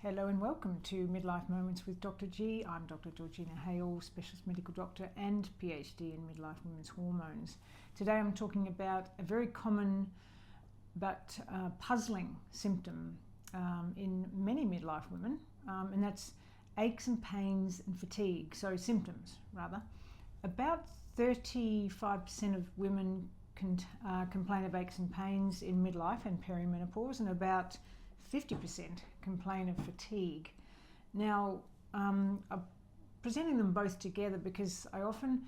Hello and welcome to Midlife Moments with Dr. G. I'm Dr. Georgina Hale, specialist medical doctor and PhD in midlife women's hormones. Today I'm talking about a very common but puzzling symptom in many midlife women, and that's aches and pains and fatigue, so symptoms rather. About 35% of women complain of aches and pains in midlife and perimenopause, and about 50% complain of fatigue. Now, I'm presenting them both together because I often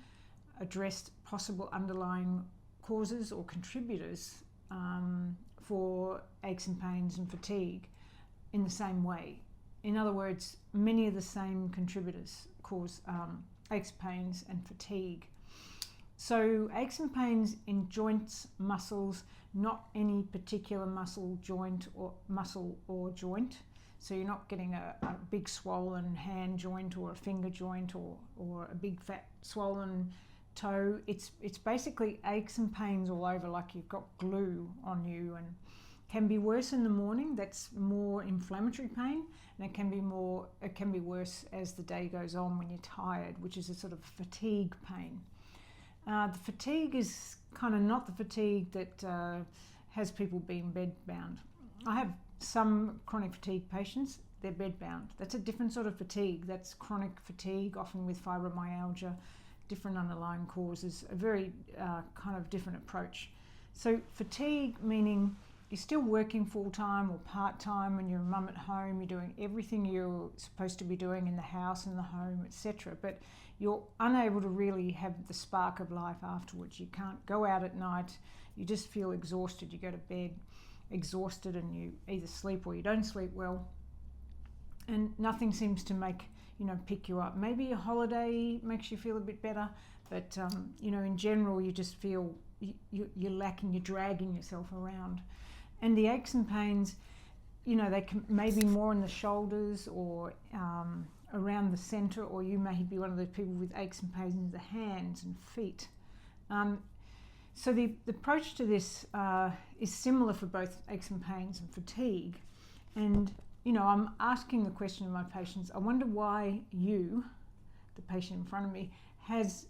addressed possible underlying causes or contributors for aches and pains and fatigue in the same way. In other words, many of the same contributors cause aches, pains and fatigue. So aches and pains in joints, muscles, not any particular muscle or joint. So you're not getting a big swollen hand joint or a finger joint or a big fat swollen toe. It's basically aches and pains all over, like you've got glue on you, and can be worse in the morning. That's more inflammatory pain, and it can be worse as the day goes on when you're tired, which is a sort of fatigue pain. The fatigue is kind of not the fatigue that has people being bedbound. I have some chronic fatigue patients, they're bedbound. That's a different sort of fatigue. That's chronic fatigue, often with fibromyalgia, different underlying causes, a very kind of different approach. So fatigue meaning you're still working full-time or part-time when you're a mum at home, you're doing everything you're supposed to be doing in the house and the home, etc. But you're unable to really have the spark of life afterwards. You can't go out at night, you just feel exhausted. You go to bed exhausted and you either sleep or you don't sleep well. And nothing seems to pick you up. Maybe a holiday makes you feel a bit better, but in general you just feel you're lacking, you're dragging yourself around. And the aches and pains, they can maybe more in the shoulders or around the centre, or you may be one of those people with aches and pains in the hands and feet. So the approach to this is similar for both aches and pains and fatigue. And I'm asking the question of my patients, I wonder why you, the patient in front of me, has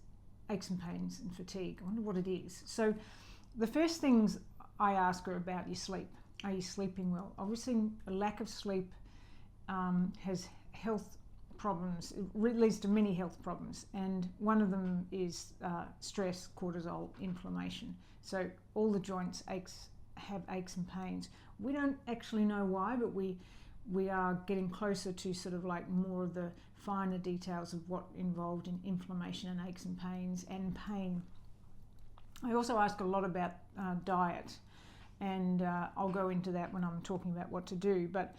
aches and pains and fatigue. I wonder what it is. So the first things I ask are about your sleep. Are you sleeping well? Obviously, a lack of sleep has health problems. It leads to many health problems, and one of them is stress, cortisol, inflammation. So all the joints have aches and pains. We don't actually know why, but we are getting closer to sort of like more of the finer details of what involved in inflammation and aches and pains and pain. I also ask a lot about diet, and I'll go into that when I'm talking about what to do, but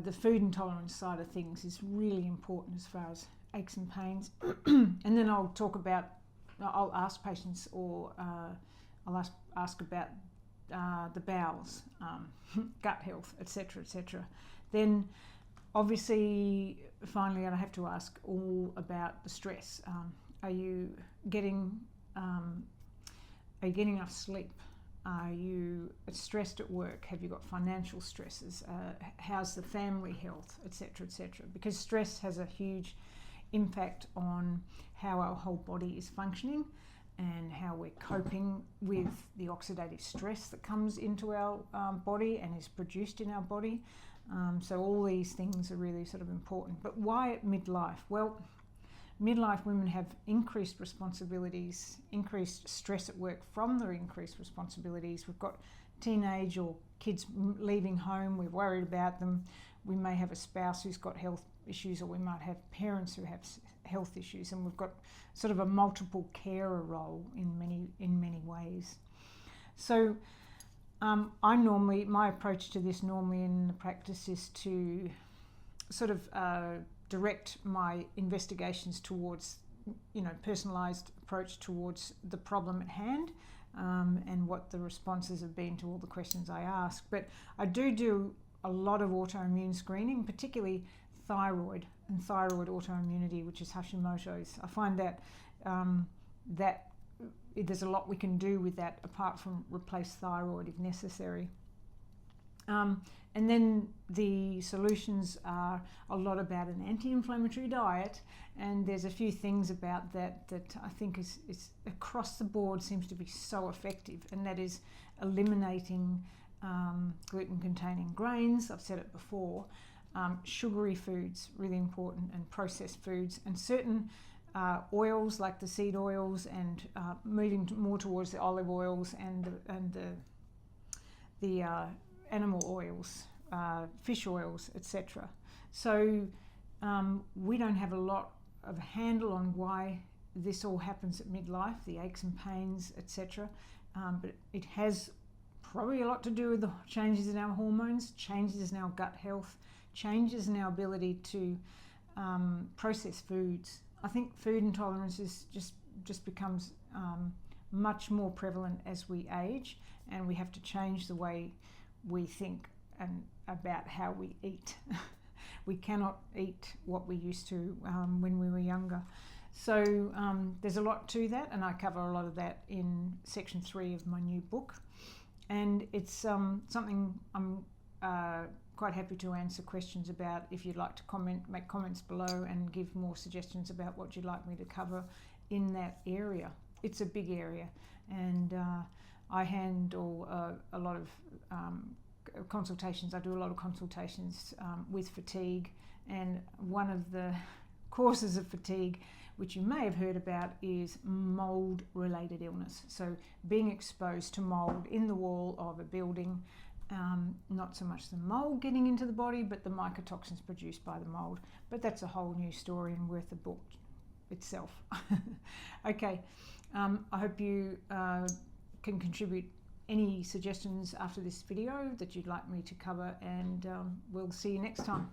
the food intolerance side of things is really important as far as aches and pains. And then I'll ask patients, or I'll ask about the bowels, gut health, etc., etc. Then obviously finally I have to ask all about the stress. Are you getting enough sleep? Are you stressed at work? Have you got financial stresses? How's the family health, etc., etc.? Because stress has a huge impact on how our whole body is functioning and how we're coping with the oxidative stress that comes into our body and is produced in our body. So all these things are really sort of important. But why at midlife? Well, midlife women have increased responsibilities, increased stress at work from their increased responsibilities. We've got teenage or kids leaving home, we're worried about them. We may have a spouse who's got health issues, or we might have parents who have health issues, and we've got sort of a multiple carer role in many ways. So my approach to this normally in the practice is to sort of direct my investigations towards, personalised approach towards the problem at hand, and what the responses have been to all the questions I ask. But I do a lot of autoimmune screening, particularly thyroid and thyroid autoimmunity, which is Hashimoto's. I find that there's a lot we can do with that apart from replace thyroid if necessary. And then the solutions are a lot about an anti-inflammatory diet, and there's a few things about that that I think is across the board seems to be so effective, and that is eliminating gluten-containing grains. I've said it before. Sugary foods, really important, and processed foods, and certain oils like the seed oils, and moving more towards the olive oils and the animal oils, fish oils, etc. So we don't have a lot of a handle on why this all happens at midlife, the aches and pains, etc. But it has probably a lot to do with the changes in our hormones, changes in our gut health, changes in our ability to process foods. I think food intolerances just becomes much more prevalent as we age, and we have to change the way we think and about how we eat. We cannot eat what we used to when we were younger. So there's a lot to that, and I cover a lot of that in section 3 of my new book. And it's something I'm quite happy to answer questions about. If you'd like to comment, make comments below and give more suggestions about what you'd like me to cover in that area. It's a big area, and I handle a lot of consultations. I do a lot of consultations with fatigue, and one of the causes of fatigue, which you may have heard about, is mold related illness. So being exposed to mold in the wall of a building, not so much the mold getting into the body, but the mycotoxins produced by the mold. But that's a whole new story and worth a book itself. Okay, I hope you can contribute any suggestions after this video that you'd like me to cover, and we'll see you next time.